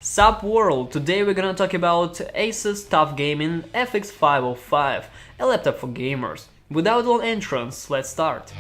Sup world, today we're gonna talk about ASUS TUF Gaming FX505, a laptop for gamers. Without long entrance, let's start.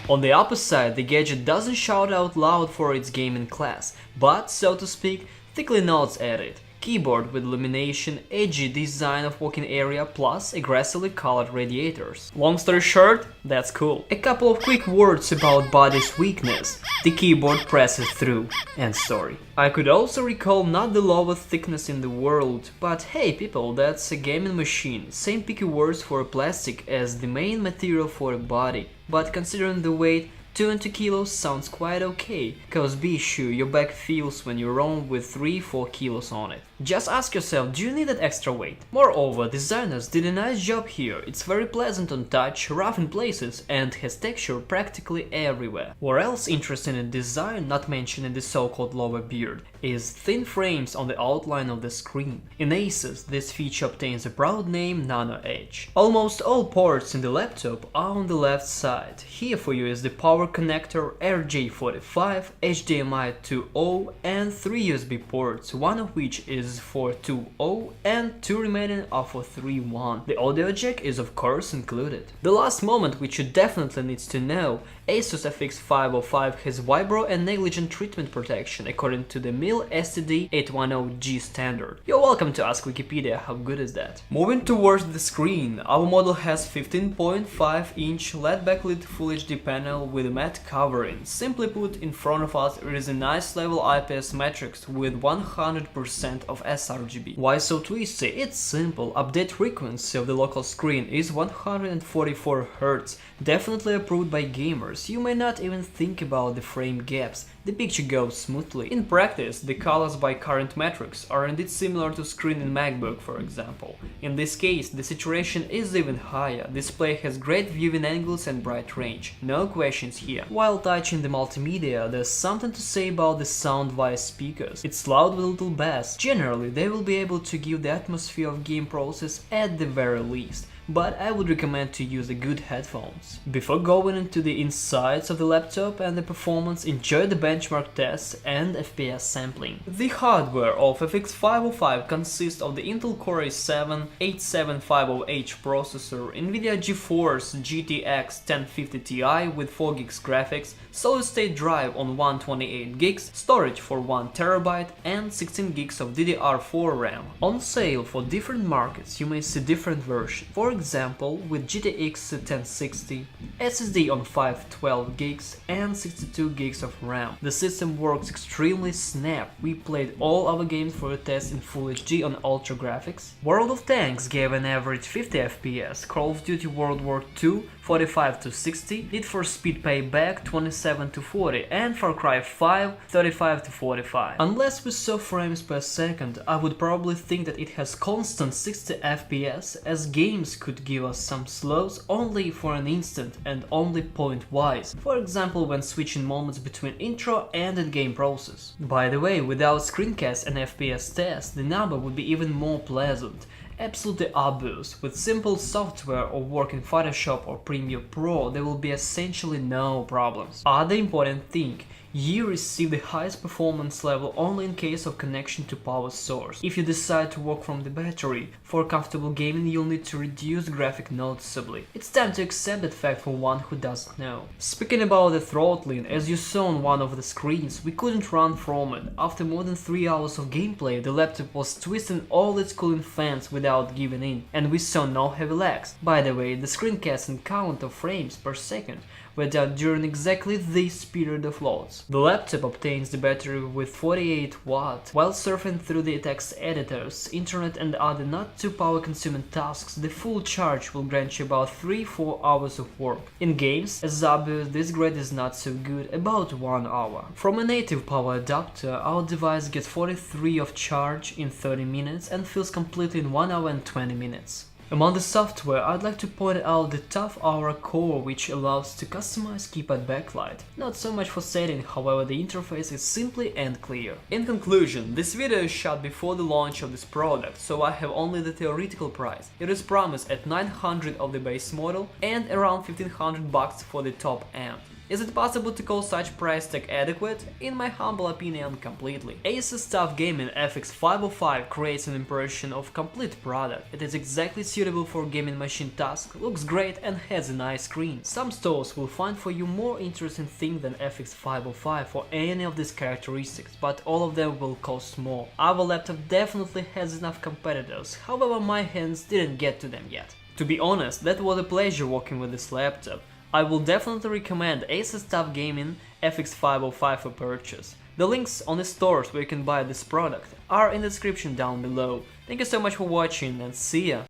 On the upper side, the gadget doesn't shout out loud for its gaming class, but, so to speak, thickly nods at it. Keyboard with illumination, edgy design of working area plus aggressively colored radiators. Long story short, that's cool. A couple of quick words about body's weakness. The keyboard presses through. End story. I could also recall not the lowest thickness in the world, but hey people, that's a gaming machine. Same picky words for plastic as the main material for a body, but considering the weight, 20 kilos sounds quite okay, cause be sure your back feels when you roam with 3-4 kilos on it. Just ask yourself, do you need that extra weight? Moreover, designers did a nice job here, it's very pleasant on touch, rough in places, and has texture practically everywhere. What else interesting in design, not mentioning the so-called lower beard, is thin frames on the outline of the screen. In ASUS, this feature obtains a proud name Nano Edge. Almost all ports in the laptop are on the left side. Here for you is the power connector RJ45, HDMI 2.0 and 3 USB ports, one of which is for 2.0 and 2 remaining are for 3.1. The audio jack is of course included. The last moment which you definitely need to know, ASUS FX505 has vibro and negligent treatment protection according to the MIL STD 810G standard. You're welcome to ask Wikipedia how good is that. Moving towards the screen, our model has 15.5-inch LED backlit Full HD panel with a matte covering. Simply put, in front of us it is a nice level IPS matrix with 100% of sRGB. Why so twisty? It's simple. Update frequency of the local screen is 144 Hz, definitely approved by gamers. You may not even think about the frame gaps, the picture goes smoothly. In practice, the colors by current metrics are indeed similar to screen in MacBook, for example. In this case, the saturation is even higher, display has great viewing angles and bright range, no questions here. While touching the multimedia, there's something to say about the sound via speakers. It's loud with little bass. Generally, they will be able to give the atmosphere of game process at the very least, but I would recommend to use the good headphones. Before going into the insides of the laptop and the performance, enjoy the benchmark tests and FPS sampling. The hardware of FX505 consists of the Intel Core i7 8750H processor, NVIDIA GeForce GTX 1050 Ti with 4GB graphics, solid-state drive on 128GB, storage for 1TB and 16GB of DDR4 RAM. On sale for different markets you may see different versions. For example, with GTX 1060, SSD on 512GB and 62GB of RAM. The system works extremely snap. We played all our games for a test in Full HD on Ultra graphics. World of Tanks gave an average 50 FPS, Call of Duty World War II 45 to 60, Need for Speed Payback 27 to 40 and Far Cry 5 35 to 45. Unless we saw frames per second, I would probably think that it has constant 60 FPS, as games could give us some slows only for an instant and only point-wise, for example when switching moments between intro and in-game process. By the way, without screencast and FPS test, the number would be even more pleasant. Absolutely obvious. With simple software or work in Photoshop or Premiere Pro, there will be essentially no problems. Other important thing, you receive the highest performance level only in case of connection to power source. If you decide to work from the battery, for comfortable gaming you'll need to reduce graphic noticeably. It's time to accept that fact for one who doesn't know. Speaking about the throttling, as you saw on one of the screens, we couldn't run from it. After more than 3 hours of gameplay, the laptop was twisting all its cooling fans without giving in, and we saw no heavy lags. By the way, the screencast and count of frames per second were done during exactly this period of loads. The laptop obtains the battery with 48 watts. While surfing through the text editors, internet and other not too power-consuming tasks, the full charge will grant you about 3-4 hours of work. In games, as obvious, this grade is not so good, about 1 hour. From a native power adapter, our device gets 43 of charge in 30 minutes and feels complete in 1 hour and 20 minutes. Among the software, I'd like to point out the TUF Aura Core, which allows to customize keypad backlight. Not so much for setting, however, the interface is simply and clear. In conclusion, this video is shot before the launch of this product, so I have only the theoretical price. It is promised at 900 of the base model and around 1500 bucks for the top end. Is it possible to call such price tag adequate? In my humble opinion, completely. ASUS TUF Gaming FX505 creates an impression of complete product. It is exactly suitable for gaming machine tasks, looks great and has a nice screen. Some stores will find for you more interesting thing than FX505 for any of these characteristics, but all of them will cost more. Our laptop definitely has enough competitors, however my hands didn't get to them yet. To be honest, that was a pleasure working with this laptop. I will definitely recommend ASUS TUF Gaming FX505 for purchase. The links on the stores where you can buy this product are in the description down below. Thank you so much for watching and see ya!